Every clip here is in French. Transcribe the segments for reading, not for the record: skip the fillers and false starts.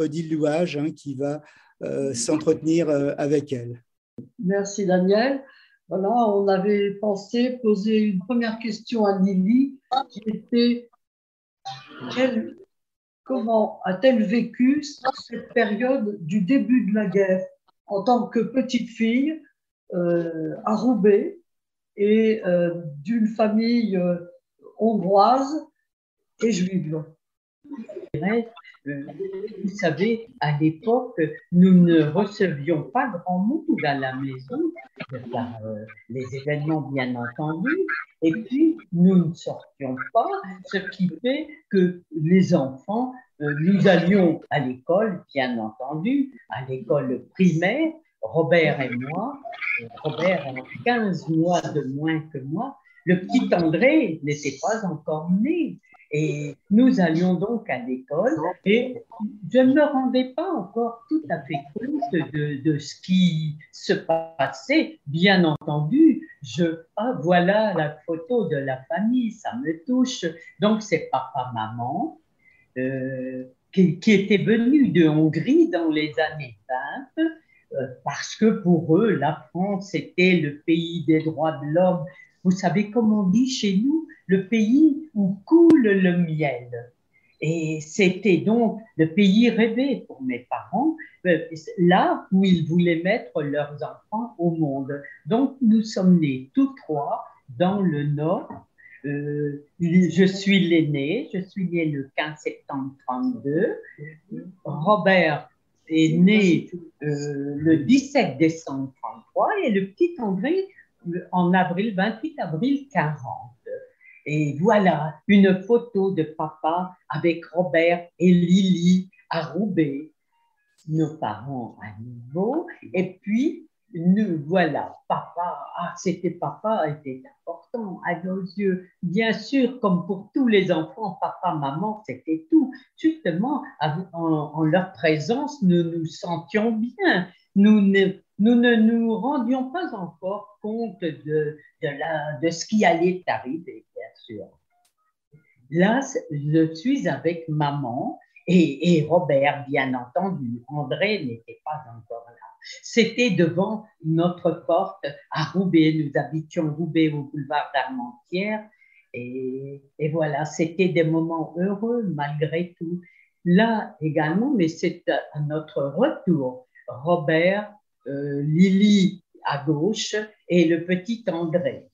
Odile Louage, hein, qui va s'entretenir avec elle. Merci Daniel. Voilà, on avait pensé poser une première question à Lily qui était comment a-t-elle vécu cette période du début de la guerre en tant que petite fille à Roubaix et d'une famille hongroise et juive? Vous savez, à l'époque, nous ne recevions pas grand monde à la maison, par les événements bien entendu, et puis nous ne sortions pas, ce qui fait que les enfants, nous allions à l'école, bien entendu, à l'école primaire, Robert et moi. Robert a 15 mois de moins que moi. Le petit André n'était pas encore né. Et nous allions donc à l'école et je ne me rendais pas encore tout à fait compte de ce qui se passait. Bien entendu, voilà la photo de la famille, ça me touche. Donc c'est papa, maman, qui étaient venus de Hongrie dans les années 20, parce que pour eux, la France était le pays des droits de l'homme. Vous savez comme on dit chez nous, le pays où coule le miel. Et c'était donc le pays rêvé pour mes parents, là où ils voulaient mettre leurs enfants au monde. Donc nous sommes nés tous trois dans le Nord. Je suis l'aîné, je suis né le 15 septembre 1932. Robert est né le 17 décembre 1933 et le petit André en 28 avril 1940. Et voilà une photo de papa avec Robert et Lily à Roubaix, nos parents à nouveau. Et puis, nous voilà, papa était important à nos yeux. Bien sûr, comme pour tous les enfants, papa, maman, c'était tout. Justement, en leur présence, nous nous sentions bien. Nous ne nous rendions pas encore compte de ce qui allait arriver, bien sûr. Là, je suis avec maman et Robert, bien entendu. André n'était pas encore là. C'était devant notre porte à Roubaix. Nous habitions Roubaix au boulevard d'Armentières. Et voilà, c'était des moments heureux malgré tout. Là également, mais c'est à notre retour. Robert, Lily à gauche et le petit André.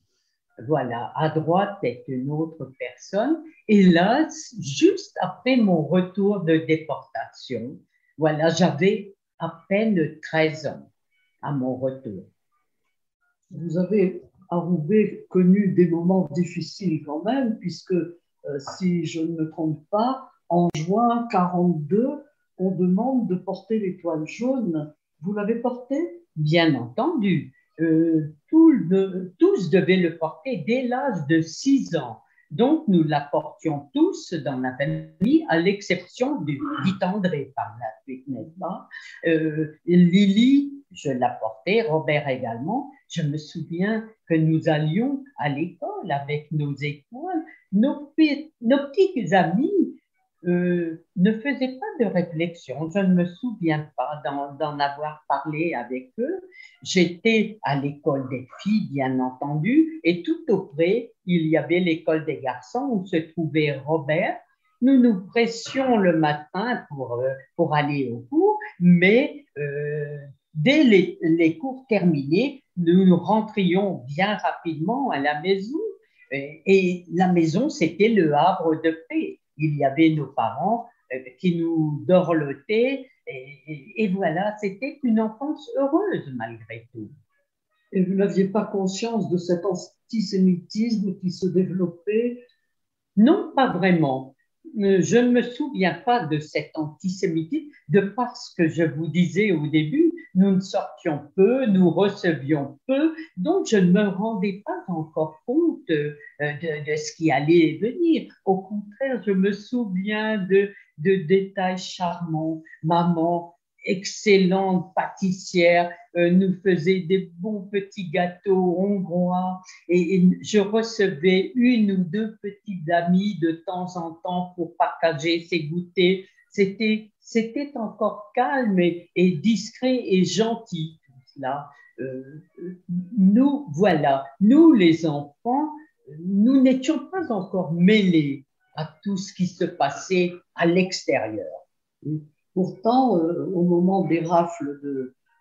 Voilà, à droite est une autre personne. Et là, juste après mon retour de déportation, voilà, j'avais à peine 13 ans à mon retour. Vous avez à Roubaix connu des moments difficiles quand même, puisque si je ne me trompe pas, en juin 1942, on demande de porter l'étoile jaune. Vous l'avez portée? Bien entendu. Tous devaient le porter dès l'âge de 6 ans. Donc, nous la portions tous dans la famille, à l'exception du petit André par la suite, n'est-ce pas? Lily, je la portais, Robert également. Je me souviens que nous allions à l'école avec nos étoiles. Nos petits amis ne faisaient pas de réflexion. Je ne me souviens pas d'en avoir parlé avec eux. J'étais à l'école des filles, bien entendu, et tout auprès, il y avait l'école des garçons où se trouvait Robert. Nous nous pressions le matin pour aller au cours, mais dès les cours terminés, nous rentrions bien rapidement à la maison. Et la maison, c'était le havre de paix. Il y avait nos parents qui nous dorlotaient. Et voilà, c'était une enfance heureuse malgré tout. Et vous n'aviez pas conscience de cet antisémitisme qui se développait? Non, pas vraiment. Je ne me souviens pas de cet antisémitisme, de parce que je vous disais au début, nous ne sortions peu, nous recevions peu, donc je ne me rendais pas encore compte de ce qui allait venir. Au contraire, je me souviens de détails charmants. Maman, excellente pâtissière, nous faisait des bons petits gâteaux hongrois et je recevais une ou deux petites amies de temps en temps pour partager ses goûters. c'était encore calme et discret et gentil tout cela. Nous, voilà, nous les enfants, nous n'étions pas encore mêlés à tout ce qui se passait à l'extérieur. Pourtant, au moment des rafles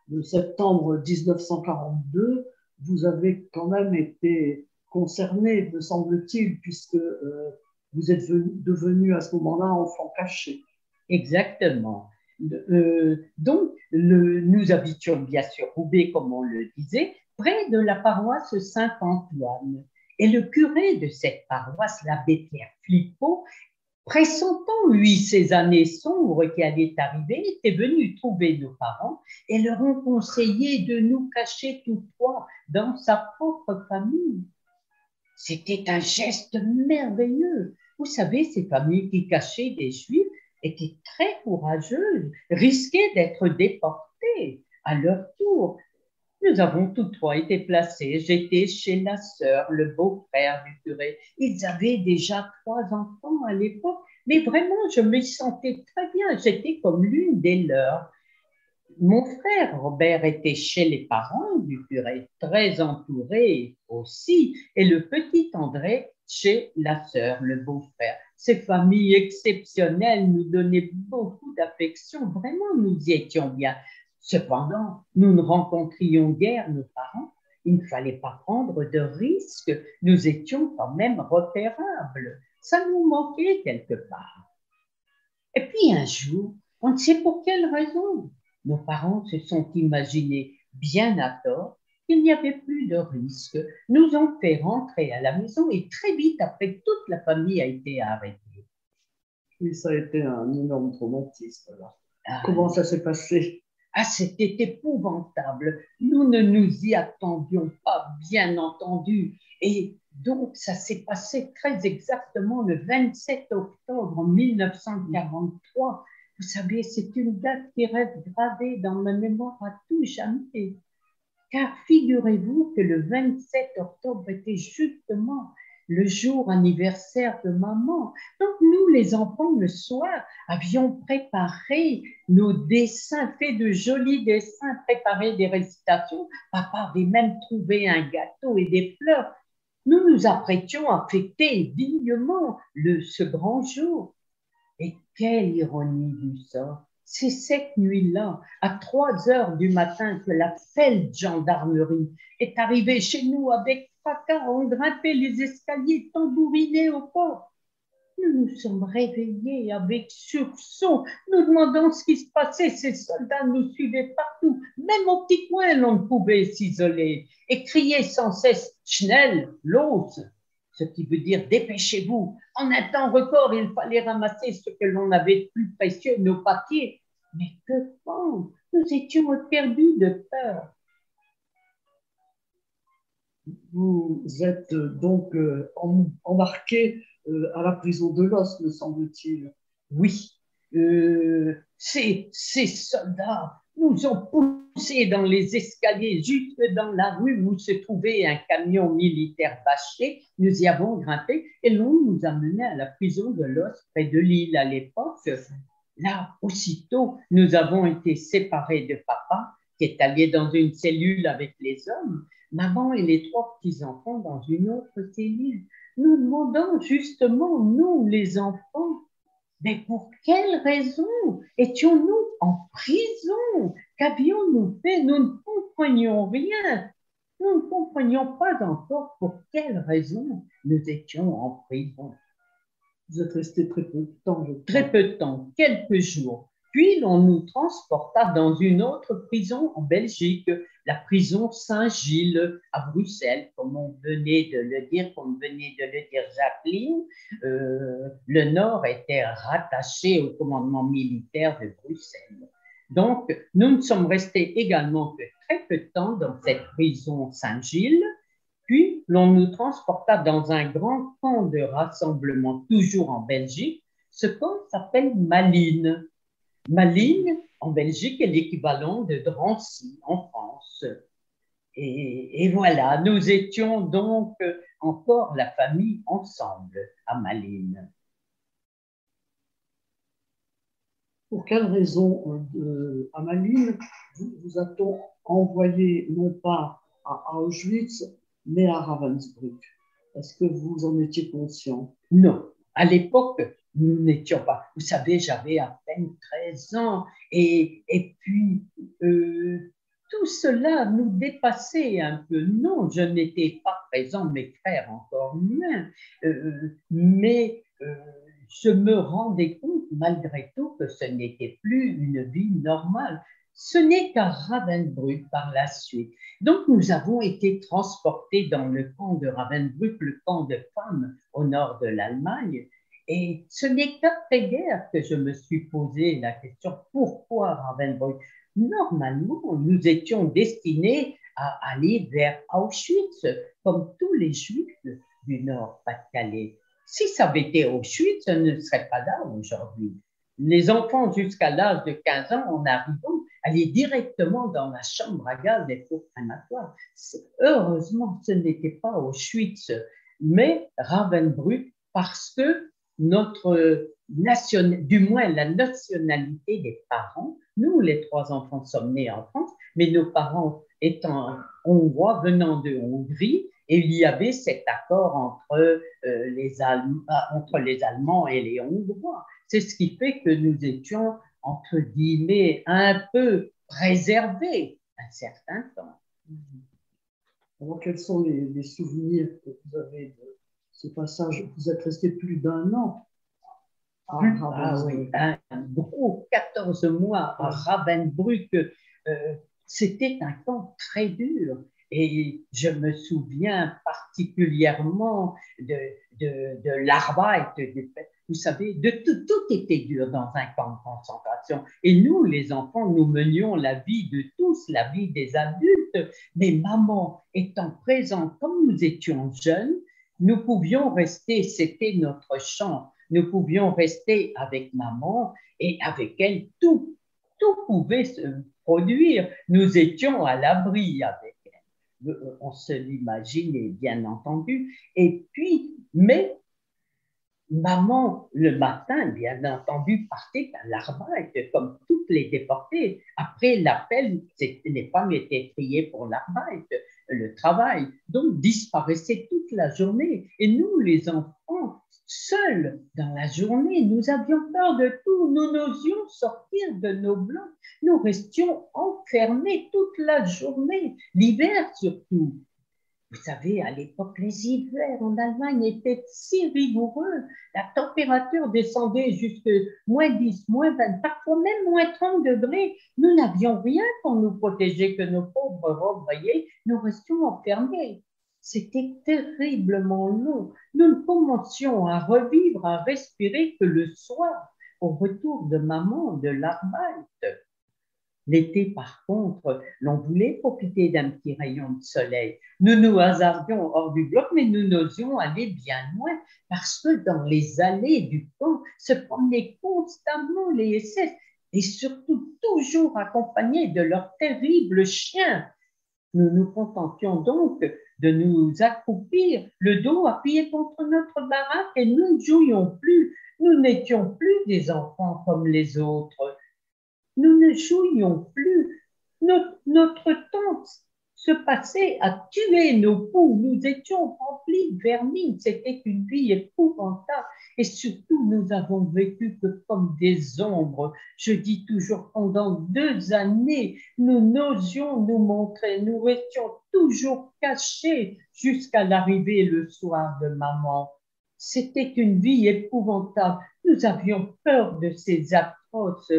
de septembre 1942, vous avez quand même été concerné, me semble-t-il, puisque vous êtes devenu à ce moment-là enfant caché. Exactement. Donc, nous habitions bien sûr Roubaix, comme on le disait, près de la paroisse Saint-Antoine. Et le curé de cette paroisse, l'abbé Pierre Flippo, pressentant, lui, ces années sombres qui allaient arriver, était venu trouver nos parents et leur ont conseillé de nous cacher tous trois dans sa propre famille. C'était un geste merveilleux. Vous savez, ces familles qui cachaient des Juifs étaient très courageuses, risquaient d'être déportées à leur tour. Nous avons tous trois été placés. J'étais chez la sœur, le beau-frère du curé. Ils avaient déjà 3 enfants à l'époque, mais vraiment, je me sentais très bien. J'étais comme l'une des leurs. Mon frère Robert était chez les parents du curé, très entouré aussi, et le petit André chez la sœur, le beau-frère. Ces familles exceptionnelles nous donnaient beaucoup d'affection. Vraiment, nous y étions bien. Cependant, nous ne rencontrions guère nos parents. Il ne fallait pas prendre de risques. Nous étions quand même repérables. Ça nous manquait quelque part. Et puis un jour, on ne sait pour quelle raison, nos parents se sont imaginés, bien à tort, qu'il n'y avait plus de risque, nous ont fait rentrer à la maison et très vite après, toute la famille a été arrêtée. Oui, ça a été un énorme traumatisme, là. Comment ça s'est passé? Ah, c'était épouvantable. Nous ne nous y attendions pas, bien entendu. Et donc, ça s'est passé très exactement le 27 octobre 1943. Vous savez, c'est une date qui reste gravée dans ma mémoire à tout jamais. Car figurez-vous que le 27 octobre était justement le jour anniversaire de maman. Donc nous, les enfants, le soir, avions préparé nos dessins, fait de jolis dessins, préparé des récitations. Papa avait même trouvé un gâteau et des fleurs. Nous nous apprêtions à fêter dignement ce grand jour. Et quelle ironie du sort! C'est cette nuit-là, à 3 heures du matin, que la feldgendarmerie est arrivée chez nous avec fracas. On grimpait les escaliers, tambouriné aux portes. Nous nous sommes réveillés avec sursaut, nous demandant ce qui se passait. Ces soldats nous suivaient partout, même au petit coin, l'on ne pouvait s'isoler, et criaient sans cesse « Schnell, los !» ce qui veut dire « dépêchez-vous ». En un temps record, il fallait ramasser ce que l'on avait de plus précieux, nos papiers. Mais que faire? Nous étions perdus de peur. Vous êtes donc embarqué à la prison de Los, me semble-t-il. Oui, ces soldats nous ont poussés dans les escaliers, jusque dans la rue où se trouvait un camion militaire bâché. Nous y avons grimpé et l'on nous a menés à la prison de Los, près de Lille à l'époque. Là, aussitôt, nous avons été séparés de papa, qui est allé dans une cellule avec les hommes, maman et les 3 petits-enfants dans une autre cellule. Nous demandons justement, nous, les enfants, mais pour quelle raison étions-nous en prison? Qu'avions-nous fait? Nous ne comprenions rien. Nous ne comprenions pas encore pour quelle raison nous étions en prison. Vous êtes resté très peu de temps, je crois. Très peu de temps, quelques jours. Puis l'on nous transporta dans une autre prison en Belgique, la prison Saint-Gilles à Bruxelles, comme venait de le dire Jacqueline. Le Nord était rattaché au commandement militaire de Bruxelles. Donc, nous ne sommes restés également que très peu de temps dans cette prison Saint-Gilles. Puis, l'on nous transporta dans un grand camp de rassemblement, toujours en Belgique. Ce camp s'appelle Malines. Malines, en Belgique, est l'équivalent de Drancy, en France. Et voilà, nous étions donc encore la famille ensemble à Malines. Pour quelle raison, Amaline, vous a-t-on envoyé non pas à Auschwitz, mais à Ravensbrück? Est-ce que vous en étiez conscient? Non, à l'époque, nous n'étions pas. Vous savez, j'avais à peine 13 ans et puis tout cela nous dépassait un peu. Non, je n'étais pas présent, mes frères encore moins, mais je me rendais compte malgré tout que ce n'était plus une vie normale. Ce n'est qu'à Ravensbrück par la suite. Donc nous avons été transportés dans le camp de Ravensbrück, le camp de femmes au nord de l'Allemagne. Et ce n'est qu'après-guerre que je me suis posé la question, pourquoi Ravensbrück? Normalement, nous étions destinés à aller vers Auschwitz, comme tous les Juifs du Nord-Pas-de-Calais. Si ça avait été Auschwitz, on ne serait pas là aujourd'hui. Les enfants jusqu'à l'âge de 15 ans, en arrivant, allaient directement dans la chambre à gaz des fours crématoires. Heureusement, ce n'était pas Auschwitz, mais Ravensbrück, parce que du moins la nationalité des parents, nous, les 3 enfants, sommes nés en France, mais nos parents étant hongrois, venant de Hongrie, et il y avait cet accord entre les Allemands et les Hongrois. C'est ce qui fait que nous étions, entre guillemets, un peu préservés un certain temps. Alors, quels sont les souvenirs que vous avez de ce passage? Vous êtes resté plus d'1 an à Ravensbrück. Oui, un gros 14 mois à Ravensbrück. C'était un camp très dur. Et je me souviens particulièrement de l'Arbeit, vous savez, de tout était dur dans un camp de concentration. Et nous, les enfants, nous menions la vie de tous, la vie des adultes. Mais maman étant présente, comme nous étions jeunes, nous pouvions rester, c'était notre champ, nous pouvions rester avec maman et avec elle, tout pouvait se produire. Nous étions à l'abri avec elle. On se l'imaginait, bien entendu. Et puis, mais maman, le matin, bien entendu, partait à l'Arbeit, comme toutes les déportées. Après l'appel, les femmes étaient triées pour l'Arbeit, le travail. Donc, disparaissaient toute la journée. Et nous, les enfants, seuls dans la journée, nous avions peur de tout. Nous n'osions sortir de nos blocs. Nous restions enfermés toute la journée, l'hiver surtout. Vous savez, à l'époque, les hivers en Allemagne étaient si rigoureux. La température descendait jusqu'à -10, -20, parfois même -30 degrés. Nous n'avions rien pour nous protéger que nos pauvres robes, voyez, nous restions enfermés. C'était terriblement long. Nous ne commencions à revivre, à respirer que le soir, au retour de maman de l'Arbeit. L'été, par contre, l'on voulait profiter d'un petit rayon de soleil. Nous nous hasardions hors du bloc, mais nous n'osions aller bien loin parce que dans les allées du camp se promenaient constamment les SS et surtout toujours accompagnés de leurs terribles chiens. Nous nous contentions donc de nous accroupir, le dos appuyé contre notre baraque et nous ne jouions plus. Nous n'étions plus des enfants comme les autres. Nous ne jouions plus. Notre temps se passait à tuer nos poux. Nous étions remplis de vermine. C'était une vie épouvantable. Et surtout, nous avons vécu que comme des ombres. Je dis toujours, pendant 2 années, nous n'osions nous montrer. Nous restions toujours cachés jusqu'à l'arrivée le soir de maman. C'était une vie épouvantable. Nous avions peur de ces atroces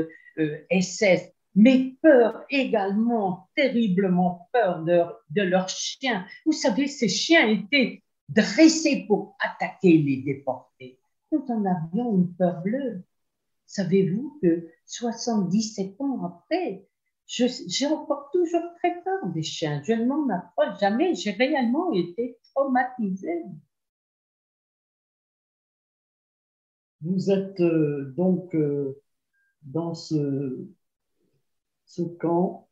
SS, mais peur également, terriblement peur de leurs chiens. Vous savez, ces chiens étaient dressés pour attaquer les déportés. Nous en avions une peur bleue. Savez-vous que 77 ans après, j'ai encore toujours très peur des chiens. Je ne m'en approche jamais. J'ai réellement été traumatisée. Vous êtes donc dans ce camp.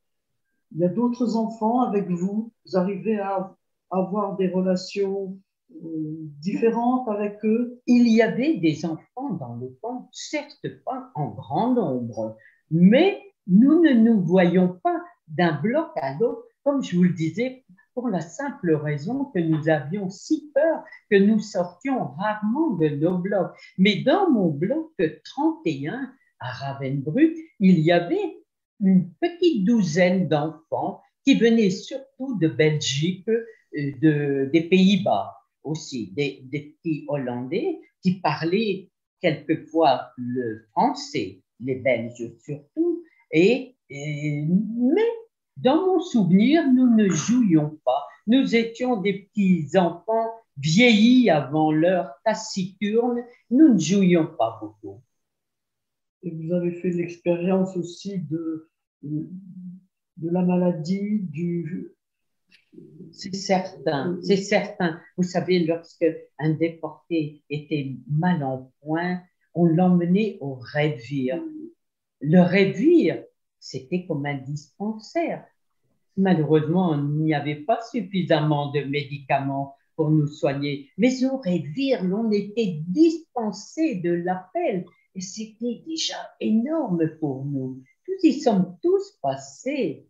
Il y a d'autres enfants avec vous. Vous arrivez à avoir des relations différente avec eux? Il y avait des enfants dans le camp, certes pas en grand nombre, mais nous ne nous voyions pas d'un bloc à l'autre, comme je vous le disais, pour la simple raison que nous avions si peur que nous sortions rarement de nos blocs. Mais dans mon bloc 31 à Ravensbrück, il y avait une petite douzaine d'enfants qui venaient surtout de Belgique, des Pays-Bas aussi, des petits Hollandais qui parlaient quelquefois le français, les Belges surtout, mais dans mon souvenir, nous ne jouions pas. Nous étions des petits enfants vieillis avant l'heure taciturne. Nous ne jouions pas beaucoup. Et vous avez fait l'expérience aussi de la maladie, du... C'est certain, c'est certain. Vous savez, lorsque un déporté était mal en point, on l'emmenait au Révire. Le Révire, c'était comme un dispensaire. Malheureusement, il n'y avait pas suffisamment de médicaments pour nous soigner. Mais au Révire, l'on était dispensé de l'appel et c'était déjà énorme pour nous. Nous y sommes tous passés.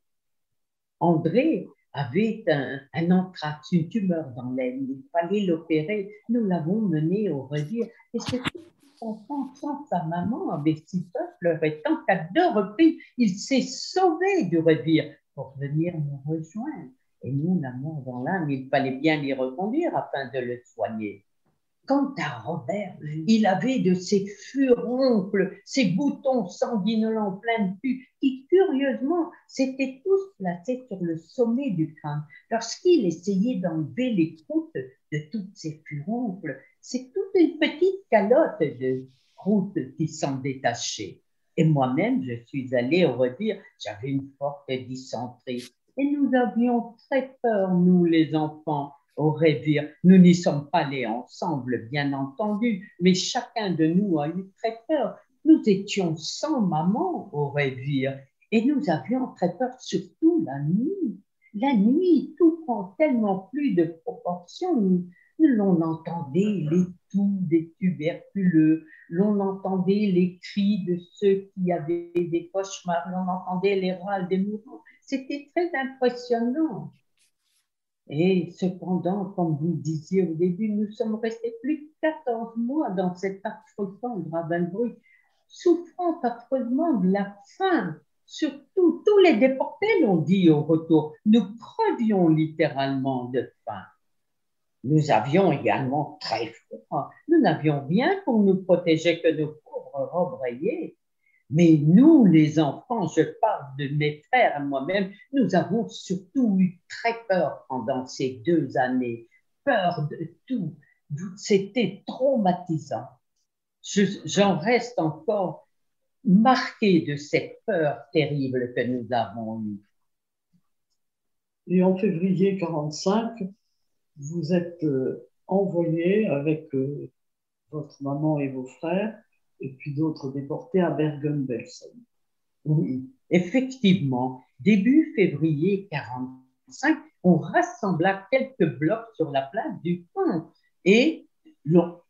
André avait un anthrax, une tumeur dans l'aine. Il fallait l'opérer. Nous l'avons mené au Révire. Et ce petit enfant, sans sa maman, avait si peur, pleurait tant qu'à 2 reprises, il s'est sauvé du Révire pour venir nous rejoindre. Et nous, la mort dans l'âme, il fallait bien l'y reconduire afin de le soigner. Quant à Robert, il avait de ces furoncles, ces boutons sanguinolents pleins de pus, qui curieusement s'étaient tous placés sur le sommet du crâne. Lorsqu'il essayait d'enlever les croûtes de toutes ces furoncles, c'est toute une petite calotte de croûte qui s'en détachait. Et moi-même, je suis allée au Révire, j'avais une forte dysenterie. Et nous avions très peur, nous les enfants, au Révire. Nous n'y sommes pas allés ensemble, bien entendu, mais chacun de nous a eu très peur. Nous étions sans maman au Révire et nous avions très peur, surtout la nuit. La nuit, tout prend tellement plus de proportions. L'on entendait les toux des tuberculeux, l'on entendait les cris de ceux qui avaient des cauchemars, l'on entendait les râles des mourants. C'était très impressionnant. Et cependant, comme vous le disiez au début, nous sommes restés plus de 14 mois dans cet affreux camp de Ravensbrück, souffrant affreusement de la faim. Surtout, tous les déportés l'ont dit au retour, nous crevions littéralement de faim. Nous avions également très froid. Nous n'avions rien pour nous protéger que nos pauvres robes rayées. Mais nous, les enfants, je parle de mes frères et moi-même, nous avons surtout eu très peur pendant ces 2 années. Peur de tout. C'était traumatisant. J'en reste encore marqué de cette peur terrible que nous avons eue. Et en février 1945, vous êtes envoyé avec votre maman et vos frères et puis d'autres déportés à Bergen-Belsen. Oui, effectivement, début février 1945, on rassembla quelques blocs sur la place du pont et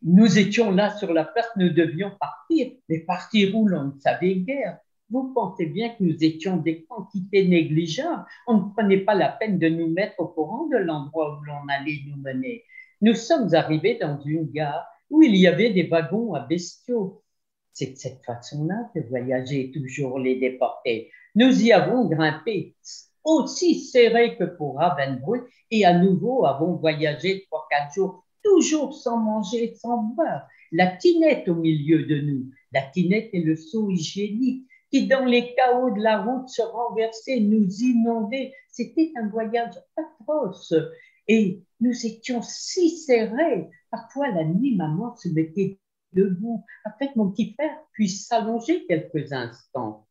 nous étions là sur la place, nous devions partir, mais partir où l'on ne savait guère. Vous pensez bien que nous étions des quantités négligeables. On ne prenait pas la peine de nous mettre au courant de l'endroit où l'on allait nous mener. Nous sommes arrivés dans une gare où il y avait des wagons à bestiaux. C'est de cette façon-là que voyageaient toujours les déportés. Nous y avons grimpé aussi serré que pour Ravensbrück et à nouveau avons voyagé 3-4 jours, toujours sans manger, sans boire. La tinette au milieu de nous. La tinette est le seau hygiénique qui, dans les chaos de la route, se renversait, nous inondait. C'était un voyage atroce. Et nous étions si serrés. Parfois, la nuit, maman se mettait debout, afin que mon petit frère puisse s'allonger quelques instants.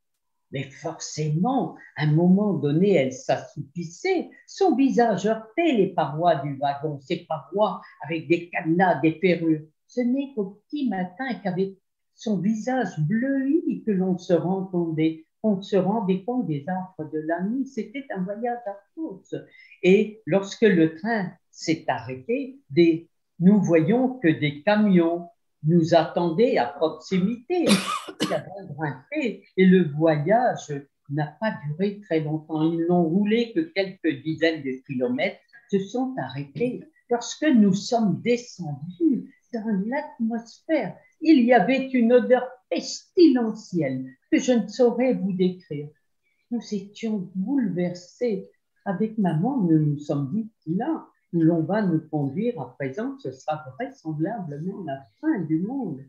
Mais forcément, à un moment donné, elle s'assoupissait. Son visage heurtait les parois du wagon, ces parois avec des cadenas, des ferrures. Ce n'est qu'au petit matin qu'avec son visage bleui que l'on se rendait compte des affres de la nuit. C'était un voyage atroce. Et lorsque le train s'est arrêté, des nous voyons que des camions nous attendaient à proximité. Il y avait grimpé et le voyage n'a pas duré très longtemps. Ils n'ont roulé que quelques dizaines de kilomètres, se sont arrêtés. Lorsque nous sommes descendus dans l'atmosphère, il y avait une odeur pestilentielle que je ne saurais vous décrire. Nous étions bouleversés. Avec maman, nous nous sommes dit, là où l'on va nous conduire à présent, ce sera vraisemblablement la fin du monde.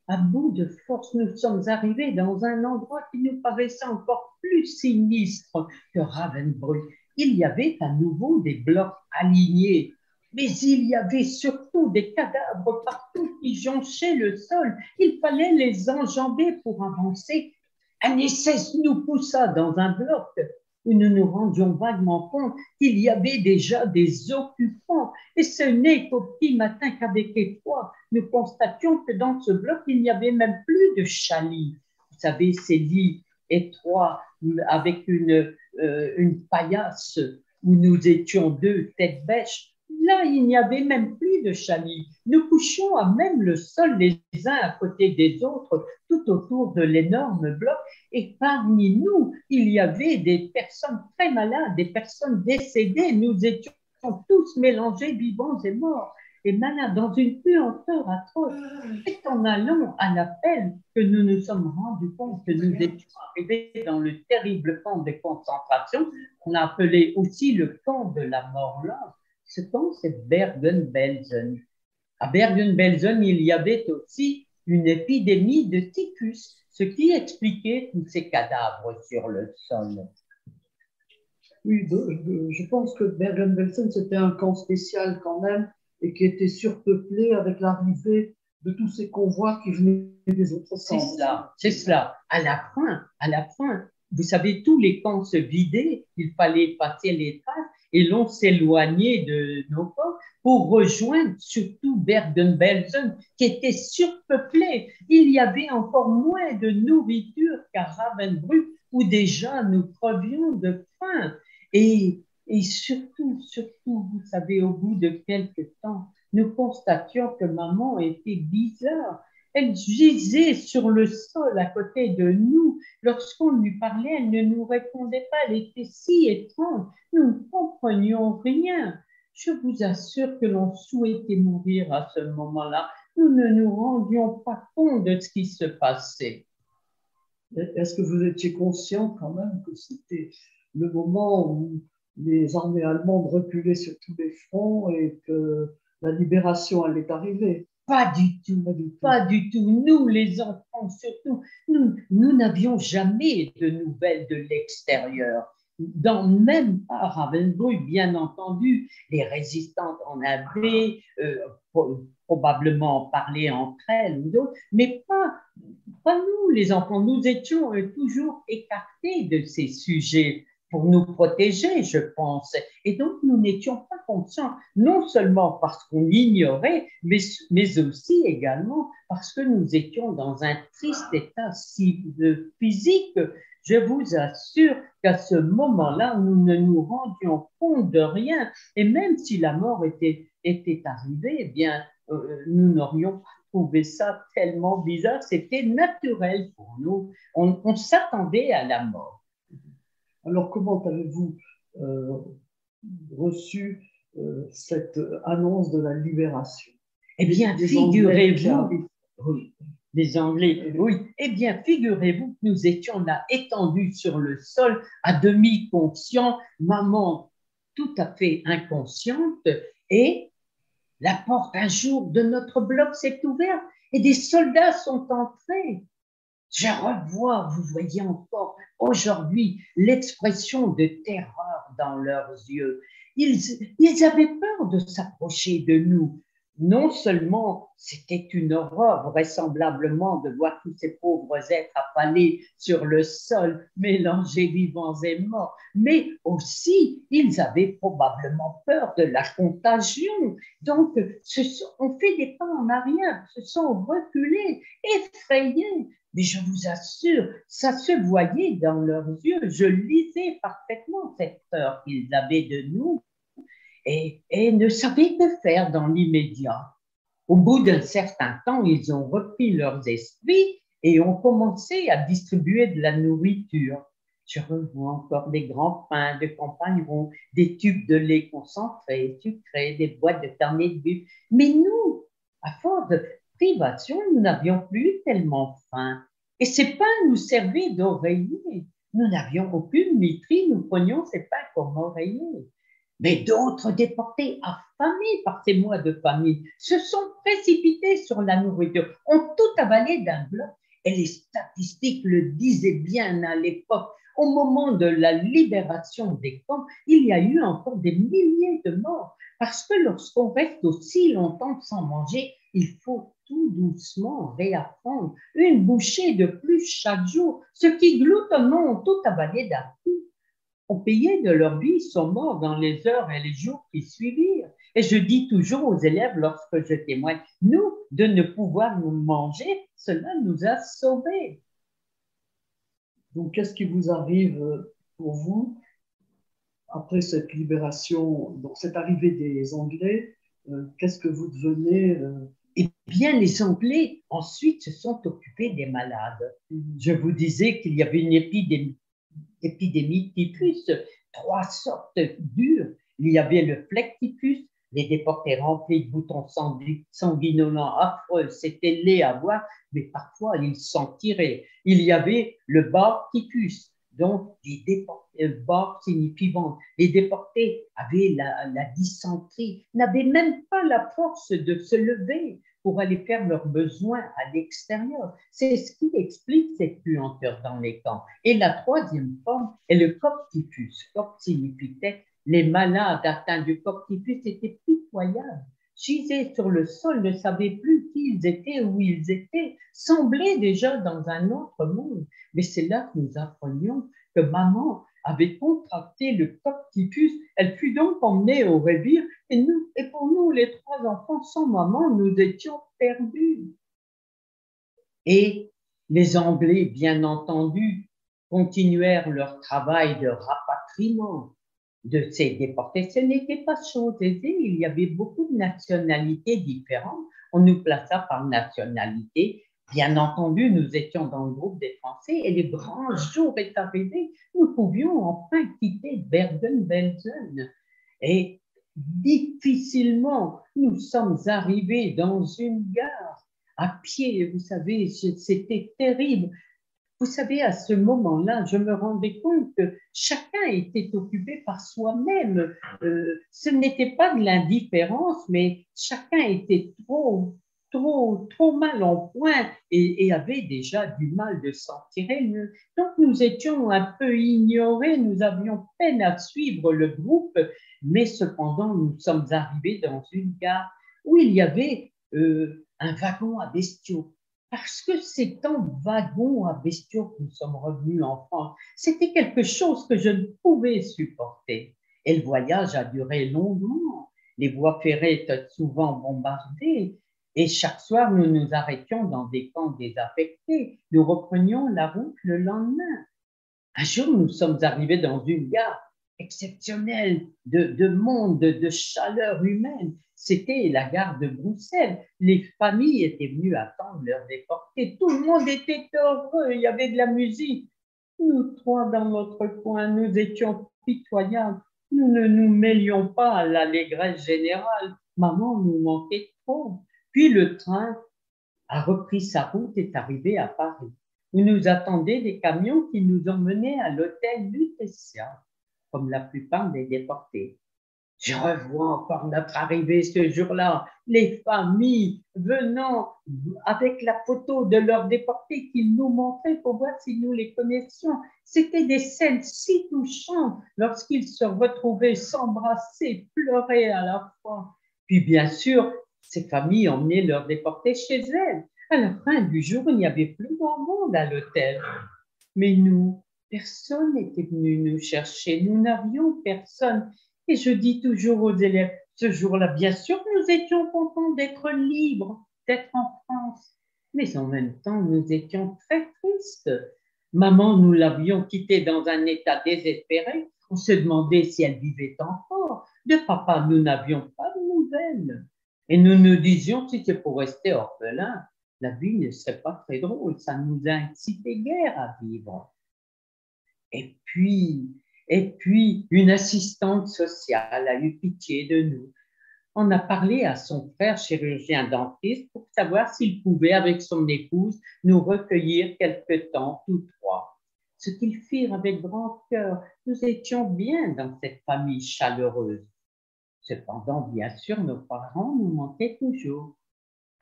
À bout de force, nous sommes arrivés dans un endroit qui nous paraissait encore plus sinistre que Ravensbrück. Il y avait à nouveau des blocs alignés, mais il y avait surtout des cadavres partout qui jonchaient le sol. Il fallait les enjamber pour avancer. Un essai nous poussa dans un bloc où nous nous rendions vaguement compte qu'il y avait déjà des occupants. Et ce n'est qu'au petit matin qu'avec effroi, nous constations que dans ce bloc, il n'y avait même plus de chalis. Vous savez, ces lits étroits avec une paillasse où nous étions deux têtes bêches. Là, il n'y avait même plus de chalis. Nous couchions à même le sol les uns à côté des autres, tout autour de l'énorme bloc. Et parmi nous, il y avait des personnes très malades, des personnes décédées. Nous étions tous mélangés, vivants et morts, et malades, dans une puanteur atroce. C'est en allant à l'appel que nous nous sommes rendus compte que nous étions arrivés dans le terrible camp de concentration, qu'on a appelé aussi le camp de la mort lente. Ce camp, c'est Bergen-Belsen. À Bergen-Belsen, il y avait aussi une épidémie de typhus, ce qui expliquait tous ces cadavres sur le sol. Oui, je pense que Bergen-Belsen, c'était un camp spécial quand même et qui était surpeuplé avec l'arrivée de tous ces convois qui venaient des autres camps. C'est cela. À la fin, vous savez, tous les camps se vidaient, il fallait passer les traces et l'on s'éloignait de nos camps pour rejoindre surtout Bergen-Belsen qui était surpeuplé. Il y avait encore moins de nourriture qu'à Ravensbrück où déjà nous crevions de faim. Et surtout, vous savez, au bout de quelques temps, nous constations que maman était bizarre. Elle gisait sur le sol à côté de nous. Lorsqu'on lui parlait, elle ne nous répondait pas. Elle était si étrange. Nous ne comprenions rien. Je vous assure que l'on souhaitait mourir à ce moment-là. Nous ne nous rendions pas compte de ce qui se passait. Est-ce que vous étiez conscient quand même que c'était le moment où les armées allemandes reculaient sur tous les fronts et que la libération allait arriver? Pas du tout, pas du tout. Nous, les enfants, surtout, nous n'avions jamais de nouvelles de l'extérieur. Même pas Ravensbrück, bien entendu, les résistantes en avaient probablement parlé entre elles ou d'autres, mais pas nous, les enfants. Nous étions toujours écartés de ces sujets pour nous protéger, je pense. Et donc, nous n'étions pas conscients, non seulement parce qu'on ignorait, mais aussi également parce que nous étions dans un triste état physique. Je vous assure qu'à ce moment-là, nous ne nous rendions compte de rien. Et même si la mort était arrivée, eh bien, nous n'aurions pas trouvé ça tellement bizarre. C'était naturel pour nous. On s'attendait à la mort. Alors, comment avez-vous reçu cette annonce de la libération? Eh bien, figurez-vous, oui, les Anglais, oui, eh bien, figurez-vous que nous étions là, étendus sur le sol, à demi conscients, maman tout à fait inconsciente, et la porte un jour de notre bloc s'est ouverte et des soldats sont entrés. Je revois, vous voyez encore aujourd'hui l'expression de terreur dans leurs yeux. Ils avaient peur de s'approcher de nous. Non seulement c'était une horreur vraisemblablement de voir tous ces pauvres êtres affalés sur le sol, mélangés vivants et morts, mais aussi ils avaient probablement peur de la contagion. Donc, on fait des pas en arrière, se sont reculés, effrayés. Mais je vous assure, ça se voyait dans leurs yeux. Je lisais parfaitement cette peur qu'ils avaient de nous. et ne savaient que faire dans l'immédiat. Au bout d'un certain temps, ils ont repris leurs esprits et ont commencé à distribuer de la nourriture. Je revois encore des grands pains de compagnons, des tubes de lait concentré, sucré, des boîtes de carnet de buffle. Mais nous, à force de privation, nous n'avions plus tellement faim. Et ces pains nous servaient d'oreiller. Nous n'avions aucune miterie, nous prenions ces pains comme oreillers. Mais d'autres, déportés, affamés par ces mois de famine, se sont précipités sur la nourriture, ont tout avalé d'un bloc. Et les statistiques le disaient bien à l'époque. Au moment de la libération des camps, il y a eu encore des milliers de morts. Parce que lorsqu'on reste aussi longtemps sans manger, il faut tout doucement réapprendre une bouchée de plus chaque jour. Ceux qui gloutonnement ont tout avalé d'un coup, ont payé de leur vie, sont morts dans les heures et les jours qui suivirent. Et je dis toujours aux élèves lorsque je témoigne, nous, de ne pouvoir nous manger, cela nous a sauvés. Donc, qu'est-ce qui vous arrive pour vous après cette libération, donc cette arrivée des Anglais? Qu'est-ce que vous devenez? Eh bien, les Anglais, ensuite, se sont occupés des malades. Je vous disais qu'il y avait une épidémie de typhus, 3 sortes dures. Il y avait le flectyphus, les déportés remplis de boutons sanguinolents affreux, c'était laid à voir, mais parfois ils s'en tiraient. Il y avait le bartyphus, donc les déportés, bar signifie ventre. Les déportés avaient la dysenterie, n'avaient même pas la force de se lever pour aller faire leurs besoins à l'extérieur. C'est ce qui explique cette puanteur dans les camps. Et la troisième forme est le coctyphus. Coc signifie tête. Les malades atteints du coctyphus étaient pitoyables. Gisaient sur le sol, ne savaient plus qui ils étaient, où ils étaient, semblaient déjà dans un autre monde. Mais c'est là que nous apprenions que maman avait contracté le coctyphus. Elle fut donc emmenée au révire et pour nous, les 3 enfants sans maman, nous étions perdus. Et les Anglais, bien entendu, continuèrent leur travail de rapatriement de ces déportés. Ce n'était pas chose aisée, il y avait beaucoup de nationalités différentes. On nous plaça par nationalité. Bien entendu, nous étions dans le groupe des Français et le grand jour est arrivé. Nous pouvions enfin quitter Bergen-Belsen. Et difficilement, nous sommes arrivés dans une gare à pied. Vous savez, c'était terrible. Vous savez, à ce moment-là, je me rendais compte que chacun était occupé par soi-même. Ce n'était pas de l'indifférence, mais chacun était trop mal en point et avait déjà du mal de s'en tirer. Donc, nous étions un peu ignorés, nous avions peine à suivre le groupe, mais cependant, nous sommes arrivés dans une gare où il y avait un wagon à bestiaux. Parce que c'est en wagon à bestiaux que nous sommes revenus en France. C'était quelque chose que je ne pouvais supporter. Et le voyage a duré longuement. Les voies ferrées étaient souvent bombardées. Et chaque soir, nous nous arrêtions dans des camps désaffectés. Nous reprenions la route le lendemain. Un jour, nous sommes arrivés dans une gare exceptionnelle de monde, de chaleur humaine. C'était la gare de Bruxelles. Les familles étaient venues attendre leurs déportés. Tout le monde était heureux. Il y avait de la musique. Nous 3 dans notre coin, nous étions pitoyables. Nous ne nous mêlions pas à l'allégresse générale. Maman nous manquait trop. Puis le train a repris sa route et est arrivé à Paris, où nous attendaient des camions qui nous emmenaient à l'hôtel Lutetia, comme la plupart des déportés. Je revois encore notre arrivée ce jour-là, les familles venant avec la photo de leurs déportés qu'ils nous montraient pour voir si nous les connaissions. C'était des scènes si touchantes lorsqu'ils se retrouvaient s'embrasser, pleurer à la fois. Puis bien sûr, ces familles emmenaient leurs déportés chez elles. À la fin du jour, il n'y avait plus grand monde à l'hôtel. Mais nous, personne n'était venu nous chercher, nous n'avions personne. Et je dis toujours aux élèves, ce jour-là, bien sûr, nous étions contents d'être libres, d'être en France. Mais en même temps, nous étions très tristes. Maman, nous l'avions quittée dans un état désespéré. On se demandait si elle vivait encore. De papa, nous n'avions pas de nouvelles. Et nous nous disions, si c'est pour rester orphelin, la vie ne serait pas très drôle, ça nous incitait guère à vivre. Et puis, une assistante sociale a eu pitié de nous. On a parlé à son frère chirurgien dentiste pour savoir s'il pouvait, avec son épouse, nous recueillir quelque temps tous trois. Ce qu'ils firent avec grand cœur, nous étions bien dans cette famille chaleureuse. Cependant, bien sûr, nos parents nous manquaient toujours.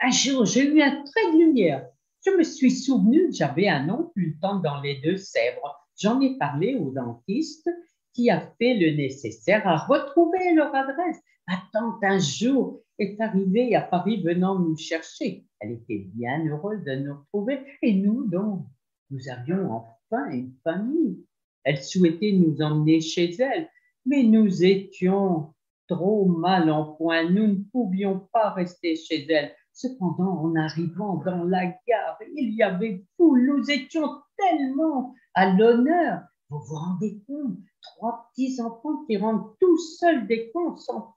Un jour, j'ai eu un trait de lumière. Je me suis souvenu que j'avais un oncle une tante dans les Deux-Sèvres. J'en ai parlé au dentiste qui a fait le nécessaire à retrouver leur adresse. Ma tante, un jour, est arrivée à Paris venant nous chercher. Elle était bien heureuse de nous retrouver. Et nous, donc, nous avions enfin une famille. Elle souhaitait nous emmener chez elle, mais nous étions trop mal en point. Nous ne pouvions pas rester chez elle. Cependant, en arrivant dans la gare, il y avait foule. Nous étions tellement à l'honneur. Vous vous rendez compte, 3 petits enfants qui rentrent tout seuls des camps, sans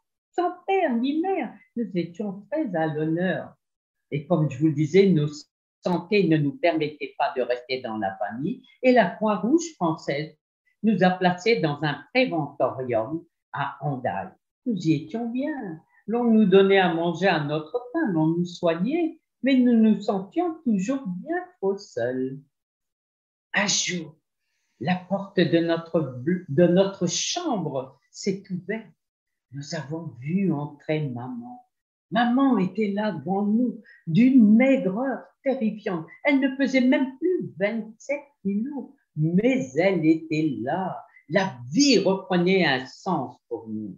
père ni mère. Nous étions très à l'honneur. Et comme je vous le disais, nos santé ne nous permettait pas de rester dans la famille. Et la Croix-Rouge française nous a placés dans un préventorium à Hendaye. Nous y étions bien. L'on nous donnait à manger à notre faim, l'on nous soignait, mais nous nous sentions toujours bien trop seuls. Un jour, la porte de notre chambre s'est ouverte. Nous avons vu entrer maman. Maman était là devant nous, d'une maigreur terrifiante. Elle ne pesait même plus 27 kilos, mais elle était là. La vie reprenait un sens pour nous.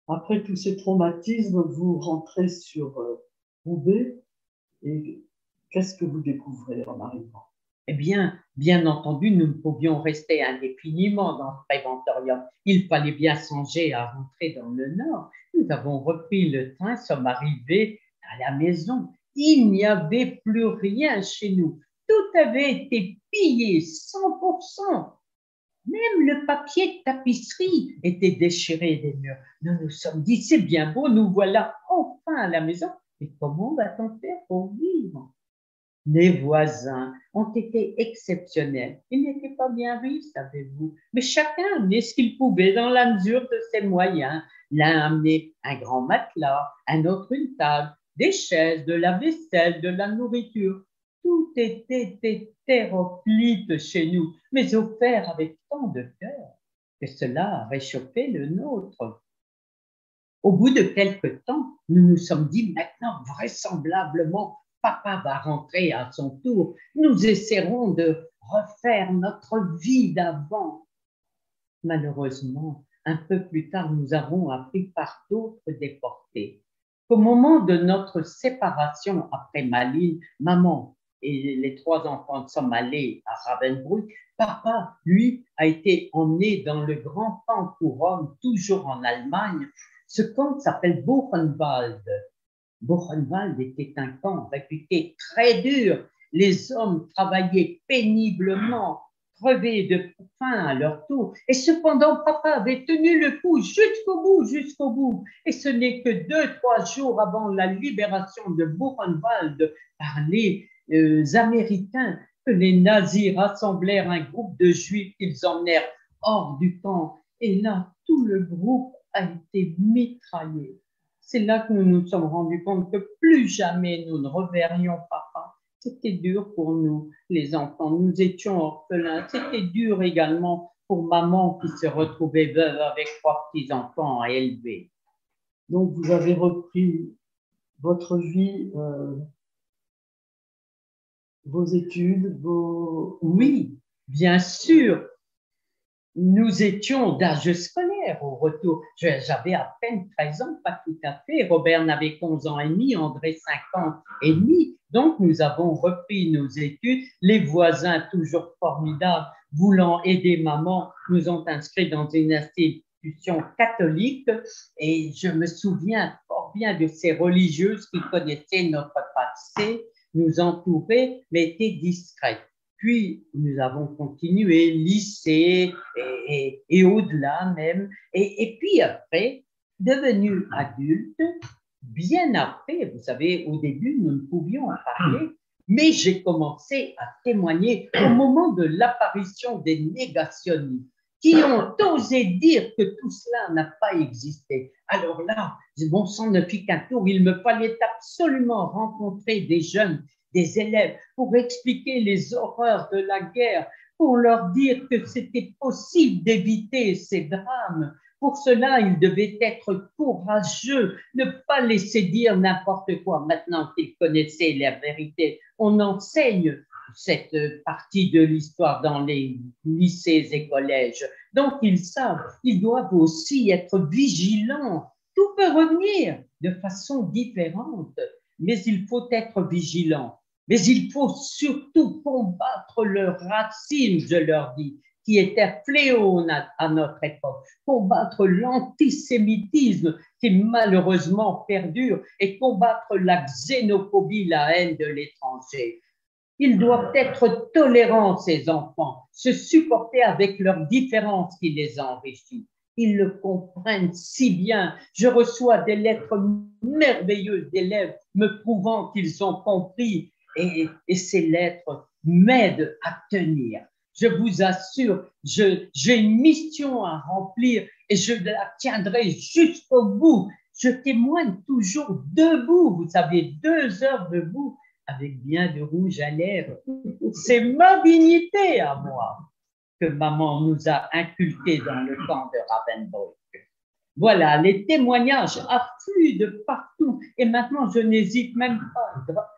Après tous ces traumatismes, vous rentrez sur Roubaix et qu'est-ce que vous découvrez en arrivant? Eh bien, bien entendu, nous ne pouvions rester indéfiniment dans ce préventorium. Il fallait bien songer à rentrer dans le Nord. Nous avons repris le train, sommes arrivés à la maison. Il n'y avait plus rien chez nous. Tout avait été pillé, 100%. Même le papier de tapisserie était déchiré des murs. Nous nous sommes dit, c'est bien beau, nous voilà enfin à la maison. Mais comment va-t-on faire pour vivre? Les voisins ont été exceptionnels. Ils n'étaient pas bien riches, savez-vous, mais chacun amenait ce qu'il pouvait dans la mesure de ses moyens. L'un amenait un grand matelas, un autre une table, des chaises, de la vaisselle, de la nourriture. Tout était hétéroclite chez nous, mais offert avec tant de cœur que cela a réchauffé le nôtre. Au bout de quelque temps, nous nous sommes dit maintenant, vraisemblablement, papa va rentrer à son tour. Nous essaierons de refaire notre vie d'avant. Malheureusement, un peu plus tard, nous avons appris par d'autres déportés qu'au moment de notre séparation après Malines, maman et les 3 enfants sommes allés à Ravensbrück. Papa, lui, a été emmené dans le grand camp pour hommes, toujours en Allemagne. Ce camp s'appelle Buchenwald. Buchenwald était un camp réputé très dur. Les hommes travaillaient péniblement, crevés de faim à leur tour. Et cependant, papa avait tenu le coup jusqu'au bout, jusqu'au bout. Et ce n'est que 2-3 jours avant la libération de Buchenwald par les Américains que les nazis rassemblèrent un groupe de Juifs qu'ils emmenèrent hors du camp. Et là, tout le groupe a été mitraillé. C'est là que nous nous sommes rendus compte que plus jamais nous ne reverrions papa. C'était dur pour nous, les enfants. Nous étions orphelins. C'était dur également pour maman qui se retrouvait veuve avec 3 petits-enfants à élever. Donc, vous avez repris votre vie, vos études, vos... Oui, bien sûr. Nous étions d'âge scolaire au retour. J'avais à peine 13 ans, pas tout à fait. Robert n'avait qu'11 ans et demi, André 5 ans et demi. Donc, nous avons repris nos études. Les voisins, toujours formidables, voulant aider maman, nous ont inscrits dans une institution catholique. Et je me souviens fort bien de ces religieuses qui connaissaient notre passé, nous entouraient, mais étaient discrètes. Puis, nous avons continué, lycée et au-delà même. Et puis après, devenu adulte, bien après, vous savez, au début, nous ne pouvions en parler, mais j'ai commencé à témoigner au moment de l'apparition des négationnistes qui ont osé dire que tout cela n'a pas existé. Alors là, mon sang ne fit qu'un tour. Il me fallait absolument rencontrer des jeunes, des élèves, pour expliquer les horreurs de la guerre, pour leur dire que c'était possible d'éviter ces drames. Pour cela, ils devaient être courageux, ne pas laisser dire n'importe quoi. Maintenant qu'ils connaissaient la vérité, on enseigne cette partie de l'histoire dans les lycées et collèges. Donc, ils savent, ils doivent aussi être vigilants. Tout peut revenir de façon différente, mais il faut être vigilant. Mais il faut surtout combattre leurs racines, je leur dis, qui étaient fléaux à notre époque, combattre l'antisémitisme qui malheureusement perdure et combattre la xénophobie, la haine de l'étranger. Ils doivent être tolérants, ces enfants, se supporter avec leurs différences qui les enrichissent. Ils le comprennent si bien. Je reçois des lettres merveilleuses d'élèves me prouvant qu'ils ont compris et ces lettres m'aident à tenir. Je vous assure, j'ai une mission à remplir et je la tiendrai jusqu'au bout. Je témoigne toujours debout, vous savez, 2 heures debout, avec bien de rouge à lèvres. C'est ma dignité à moi que maman nous a inculqué dans le camp de Ravensbrück. Voilà, les témoignages affluent de partout et maintenant je n'hésite même pas.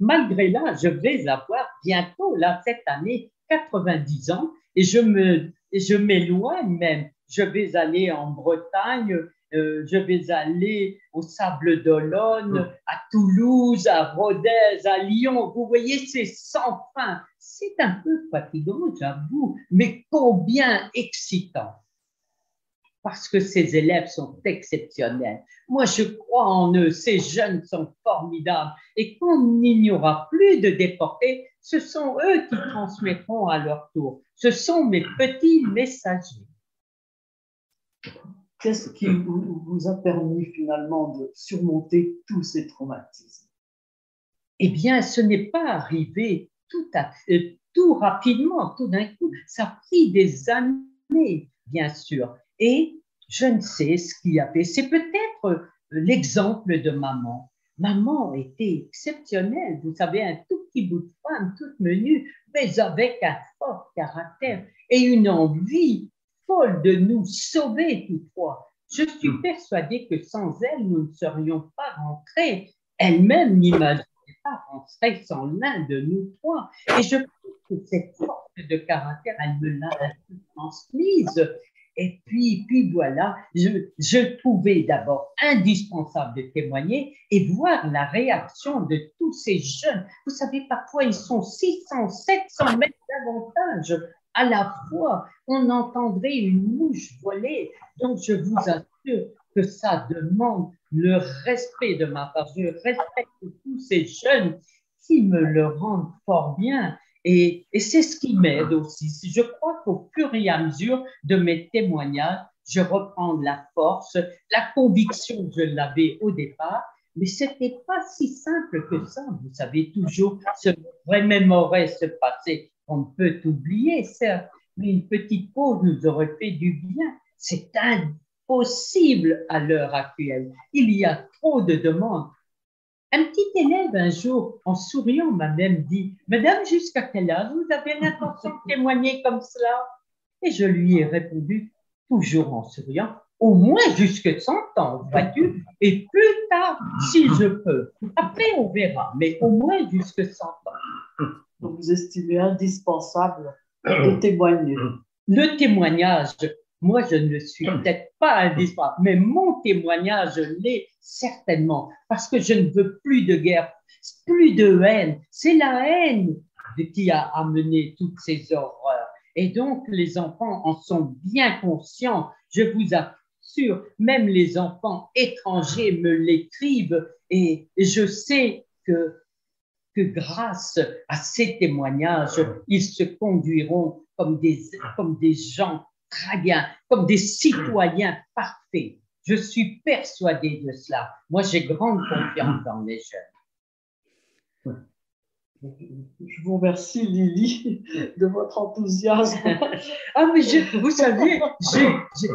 Malgré là, je vais avoir bientôt, là, cette année, 90 ans et je m'éloigne même. Je vais aller en Bretagne, je vais aller au Sable d'Olonne, à Toulouse, à Rodez, à Lyon. Vous voyez, c'est sans fin. C'est un peu fatigant, j'avoue, mais combien excitant. Parce que ces élèves sont exceptionnels. Moi, je crois en eux. Ces jeunes sont formidables. Et quand il n'y aura plus de déportés, ce sont eux qui transmettront à leur tour. Ce sont mes petits messagers. Qu'est-ce qui vous a permis finalement de surmonter tous ces traumatismes? Eh bien, ce n'est pas arrivé tout rapidement, tout d'un coup. Ça a pris des années, bien sûr. Et je ne sais ce qui a fait. C'est peut-être l'exemple de maman. Maman était exceptionnelle. Vous savez, un tout petit bout de femme, toute menue, mais avec un fort caractère et une envie folle de nous sauver toutefois. Je suis persuadée que sans elle, nous ne serions pas rentrés. Elle-même n'imaginait pas rentrer sans l'un de nous trois. Et je pense que cette force de caractère, elle me l'a transmise. Et puis voilà, je trouvais d'abord indispensable de témoigner et voir la réaction de tous ces jeunes. Vous savez, parfois, ils sont 600, 700 mètres davantage à la fois. On entendrait une mouche voler. Donc, je vous assure que ça demande le respect de ma part. Je respecte tous ces jeunes qui me le rendent fort bien. Et c'est ce qui m'aide aussi. Je crois qu'au fur et à mesure de mes témoignages, je reprends de la force, la conviction, je l'avais au départ, mais c'était pas si simple que ça. Vous savez, toujours se remémorer ce passé. On ne peut oublier, certes, mais une petite pause nous aurait fait du bien. C'est impossible à l'heure actuelle. Il y a trop de demandes. Un petit élève, un jour, en souriant, m'a même dit « Madame, jusqu'à quel âge vous avez l'intention de témoigner comme cela ?» Et je lui ai répondu, toujours en souriant, « Au moins jusque 100 ans, vois-tu, et plus tard, si je peux. Après, on verra, mais au moins jusque 100 ans. » Donc, vous estimez indispensable de témoigner. Le témoignage, moi, je ne suis peut-être pas indispensable, mais mon témoignage l'est certainement, parce que je ne veux plus de guerre, plus de haine. C'est la haine qui a amené toutes ces horreurs. Et donc, les enfants en sont bien conscients. Je vous assure, même les enfants étrangers me l'écrivent et je sais que que grâce à ces témoignages, ils se conduiront comme des gens très bien, comme des citoyens parfaits. Je suis persuadée de cela. Moi, j'ai grande confiance dans les jeunes. Je vous remercie, Lily, de votre enthousiasme. Ah, mais vous savez,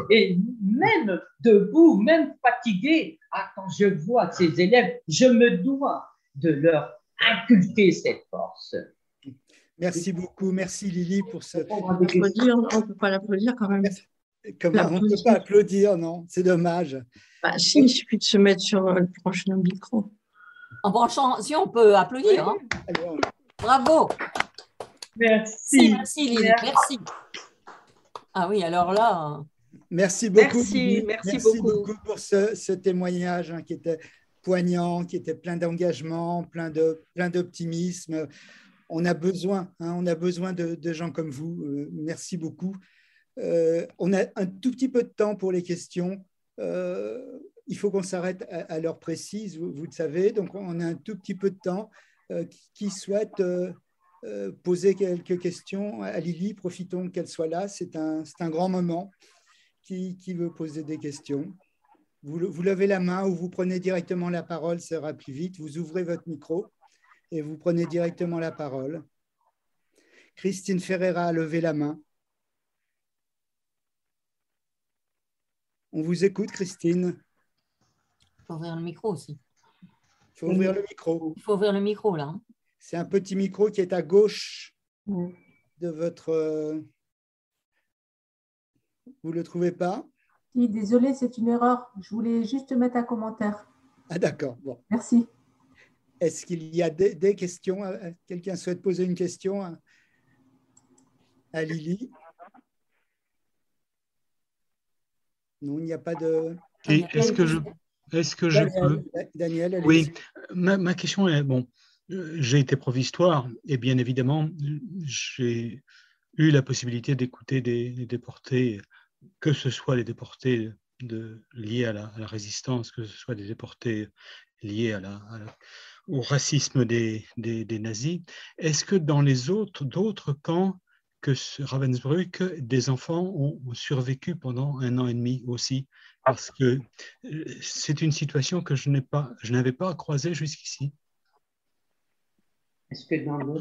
et même debout, même fatigué, quand je vois ces élèves, je me dois de leur inculquer cette force. Merci beaucoup. Merci, Lily, pour ce... On ne peut pas l'applaudir quand même. On ne peut pas applaudir, non, c'est dommage. Bah, si, il suffit de se mettre sur le prochain micro. En branchant, si on peut applaudir. Oui. Hein. Alors, bravo. Merci. Merci, Lily. Merci. Ah oui, alors là. Merci beaucoup. Merci beaucoup pour ce témoignage qui était poignant, qui était plein d'engagement, plein d'optimisme. On a besoin de gens comme vous. Merci beaucoup. On a un tout petit peu de temps pour les questions. Il faut qu'on s'arrête à l'heure précise, vous le savez. Donc, on a un tout petit peu de temps. Qui souhaite poser quelques questions à Lily, profitons qu'elle soit là. C'est un grand moment. Qui veut poser des questions? Vous levez la main ou vous prenez directement la parole, ça ira plus vite. Vous ouvrez votre micro et vous prenez directement la parole. Christine Ferreira a levé la main. On vous écoute, Christine. Il faut ouvrir le micro aussi. Il faut ouvrir le micro. Il faut ouvrir le micro, là. C'est un petit micro qui est à gauche de votre... Vous ne le trouvez pas? Oui, désolé, c'est une erreur. Je voulais juste mettre un commentaire. Ah d'accord, bon. Merci. Est-ce qu'il y a des questions? Quelqu'un souhaite poser une question à Lily? Non, il n'y a pas de... Est-ce que je peux? Daniel, allez-y. Oui, ma question est, bon, j'ai été prof d'histoire et bien évidemment, j'ai eu la possibilité d'écouter des déportés, que ce soit les déportés liés à la résistance, que ce soit des déportés liés au racisme des nazis. Est-ce que dans d'autres camps que Ravensbrück, des enfants ont survécu pendant 1 an et demi aussi? Parce que c'est une situation que je n'avais pas croisée jusqu'ici.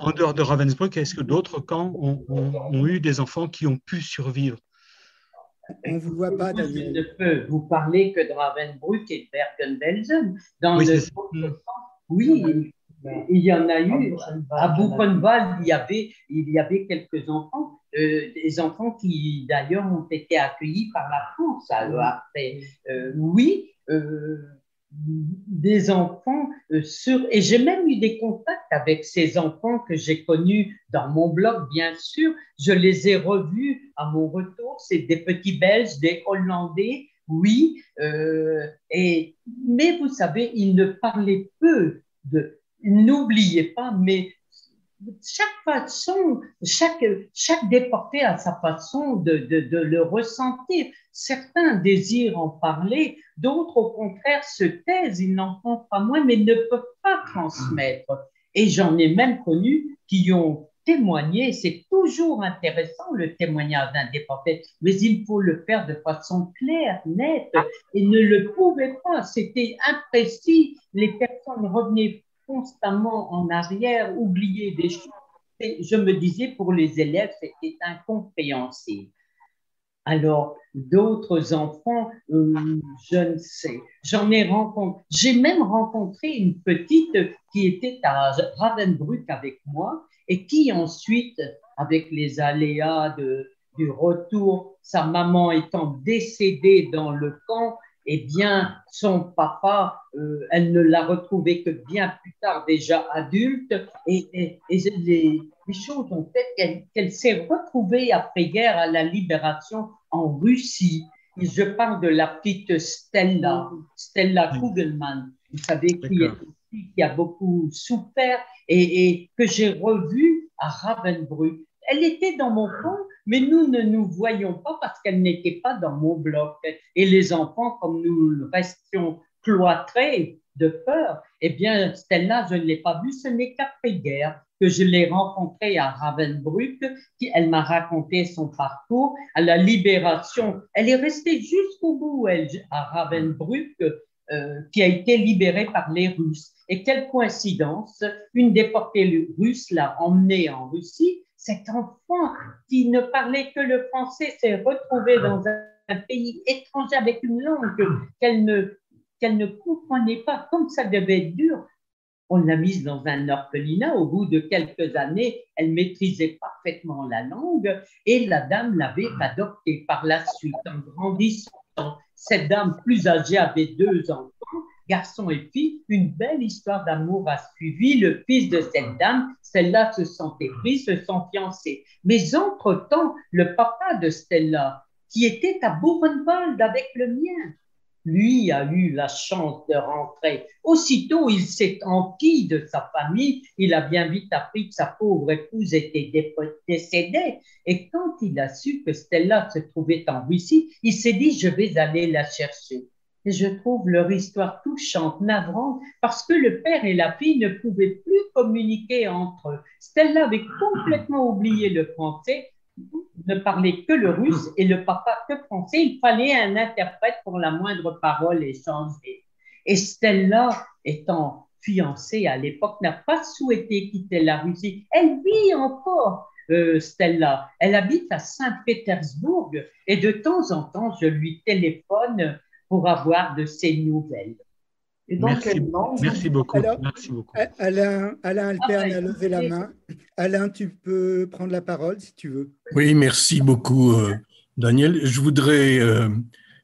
En dehors de Ravensbrück, est-ce que d'autres camps ont eu des enfants qui ont pu survivre? On ne vous voit pas, Daniel. Je ne peux vous parler que de Ravensbrück et de Bergen-Belsen. Oui, il y en a eu. À Buchenwald, il y avait quelques enfants, des enfants qui d'ailleurs ont été accueillis par la France. Alors après, oui, des enfants et j'ai même eu des contacts avec ces enfants que j'ai connus dans mon blog, bien sûr. Je les ai revus à mon retour. C'est des petits Belges, des Hollandais, oui. Mais vous savez, ils ne parlaient peu de... N'oubliez pas, mais chaque déporté a sa façon de le ressentir. Certains désirent en parler, d'autres au contraire se taisent, ils n'en font pas moins, mais ne peuvent pas transmettre. Et j'en ai même connu qui ont témoigné. C'est toujours intéressant le témoignage d'un déporté, mais il faut le faire de façon claire, nette, et ne le pouvaient pas. C'était imprécis. Les personnes revenaient constamment en arrière, oublier des choses. Et je me disais, pour les élèves, c'était incompréhensible. Alors, d'autres enfants, je ne sais. J'ai même rencontré une petite qui était à Ravensbrück avec moi et qui ensuite, avec les aléas du retour, sa maman étant décédée dans le camp, eh bien, son papa, elle ne l'a retrouvé que bien plus tard, déjà adulte, et les choses ont fait qu'elle s'est retrouvée après-guerre à la libération en Russie. Et je parle de la petite Stella Kugelmann, vous savez, qui a beaucoup souffert et que j'ai revue à Ravensbrück. Elle était dans mon camp, mais nous ne nous voyions pas parce qu'elle n'était pas dans mon bloc. Et les enfants, comme nous restions cloîtrés, de peur. Eh bien, Stella, je ne l'ai pas vue, ce n'est qu'après-guerre que je l'ai rencontrée à Ravensbrück. Elle m'a raconté son parcours à la libération. Elle est restée jusqu'au bout, elle, à Ravensbrück, qui a été libérée par les Russes. Et quelle coïncidence, une déportée russe l'a emmenée en Russie. Cet enfant qui ne parlait que le français s'est retrouvé dans un pays étranger avec une langue qu'elle ne comprenait pas. Comme ça devait être dur. On l'a mise dans un orphelinat. Au bout de quelques années, elle maîtrisait parfaitement la langue et la dame l'avait adoptée par la suite. En grandissant, cette dame plus âgée avait 2 enfants, garçon et fille. Une belle histoire d'amour a suivi. Le fils de cette dame, celle-là se sentait pris, se sent fiancé. Mais entre-temps, le papa de Stella, qui était à Buchenwald avec le mien, lui a eu la chance de rentrer. Aussitôt, il s'est enquis de sa famille. Il a bien vite appris que sa pauvre épouse était décédée. Et quand il a su que Stella se trouvait en Russie, il s'est dit, je vais aller la chercher. Et je trouve leur histoire touchante, navrante, parce que le père et la fille ne pouvaient plus communiquer entre eux. Stella avait complètement oublié le français, ne parlait que le russe et le papa que français. Il fallait un interprète pour la moindre parole échangée. Et Stella, étant fiancée à l'époque, n'a pas souhaité quitter la Russie. Elle vit encore, Stella. Elle habite à Saint-Pétersbourg et de temps en temps, je lui téléphone pour avoir de ses nouvelles. Et dans quelle langue? Merci beaucoup. Alors, Merci beaucoup. Alain Alperne a levé la main. Alain, tu peux prendre la parole si tu veux. Oui, merci beaucoup, Daniel. Je voudrais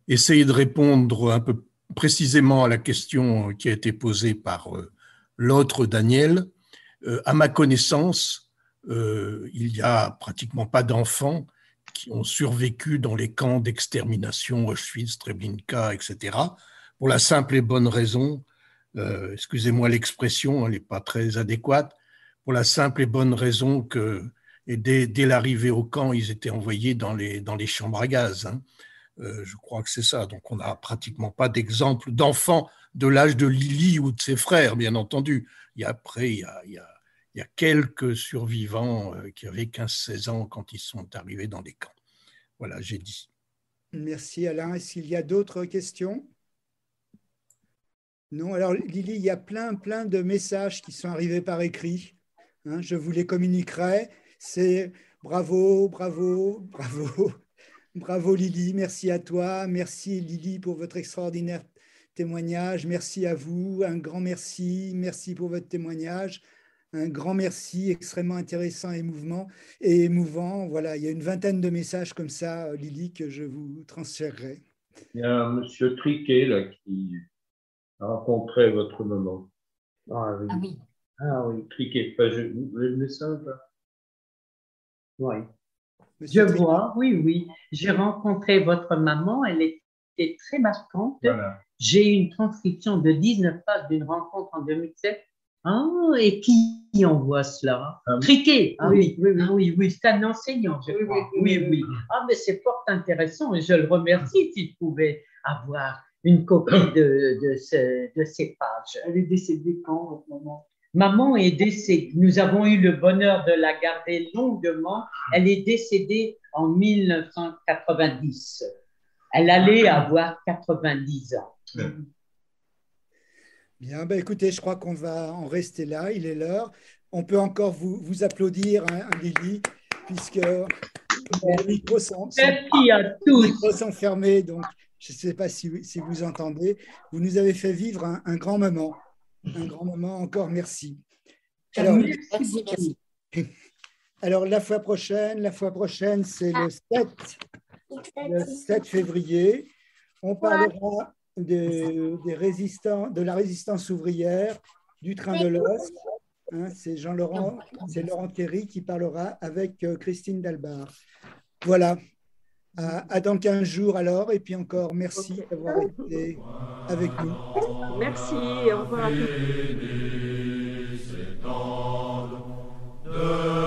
essayer de répondre un peu précisément à la question qui a été posée par l'autre Daniel. À ma connaissance, il n'y a pratiquement pas d'enfants qui ont survécu dans les camps d'extermination, Auschwitz, Treblinka, etc., pour la simple et bonne raison, excusez-moi l'expression, elle n'est pas très adéquate, pour la simple et bonne raison que dès l'arrivée au camp, ils étaient envoyés dans les chambres à gaz. Hein. Je crois que c'est ça. Donc, on n'a pratiquement pas d'exemple d'enfants de l'âge de Lily ou de ses frères, bien entendu. Il y a quelques survivants qui avaient 15-16 ans quand ils sont arrivés dans les camps. Voilà, j'ai dit. Merci Alain. Est-ce qu'il y a d'autres questions? Non, alors Lily, il y a plein de messages qui sont arrivés par écrit. Hein, je vous les communiquerai. C'est bravo, bravo, bravo, bravo Lily, merci à toi. Merci Lily pour votre extraordinaire témoignage. Merci à vous, un grand merci. Merci pour votre témoignage. Un grand merci, extrêmement intéressant et émouvant. Voilà, il y a une vingtaine de messages comme ça, Lily, que je vous transférerai. Il y a un monsieur Triquet là qui a rencontré votre maman. Ah oui. Ah oui. Ah oui, Triquet. Enfin, vous voulez le message là? Oui. Monsieur Je vois, oui. J'ai rencontré votre maman, elle était très marquante. Voilà. J'ai une transcription de 19 pages d'une rencontre en 2007. Ah, et qui envoie cela? Triquet. Ah oui, c'est un enseignant, je crois. Oui. Ah, mais c'est fort intéressant et je le remercie s'il pouvait avoir une copie de ces pages. Elle est décédée quand, votre maman? Maman est décédée. Nous avons eu le bonheur de la garder longuement. Elle est décédée en 1990. Elle allait avoir 90 ans. Bien, ben écoutez, je crois qu'on va en rester là, il est l'heure. On peut encore vous applaudir, hein, Lily, puisque les micros sont fermés, donc je ne sais pas si vous entendez. Vous nous avez fait vivre un grand moment. Un grand moment, encore merci. Alors, Merci. Alors la fois prochaine, c'est le 7 février. On parlera de la résistance ouvrière, du train de l'Ost. Hein, c'est Laurent Thierry qui parlera avec Christine Dalbar. Voilà. À dans 15 jours alors, et puis encore merci d'avoir été avec nous. Merci, au revoir à tous.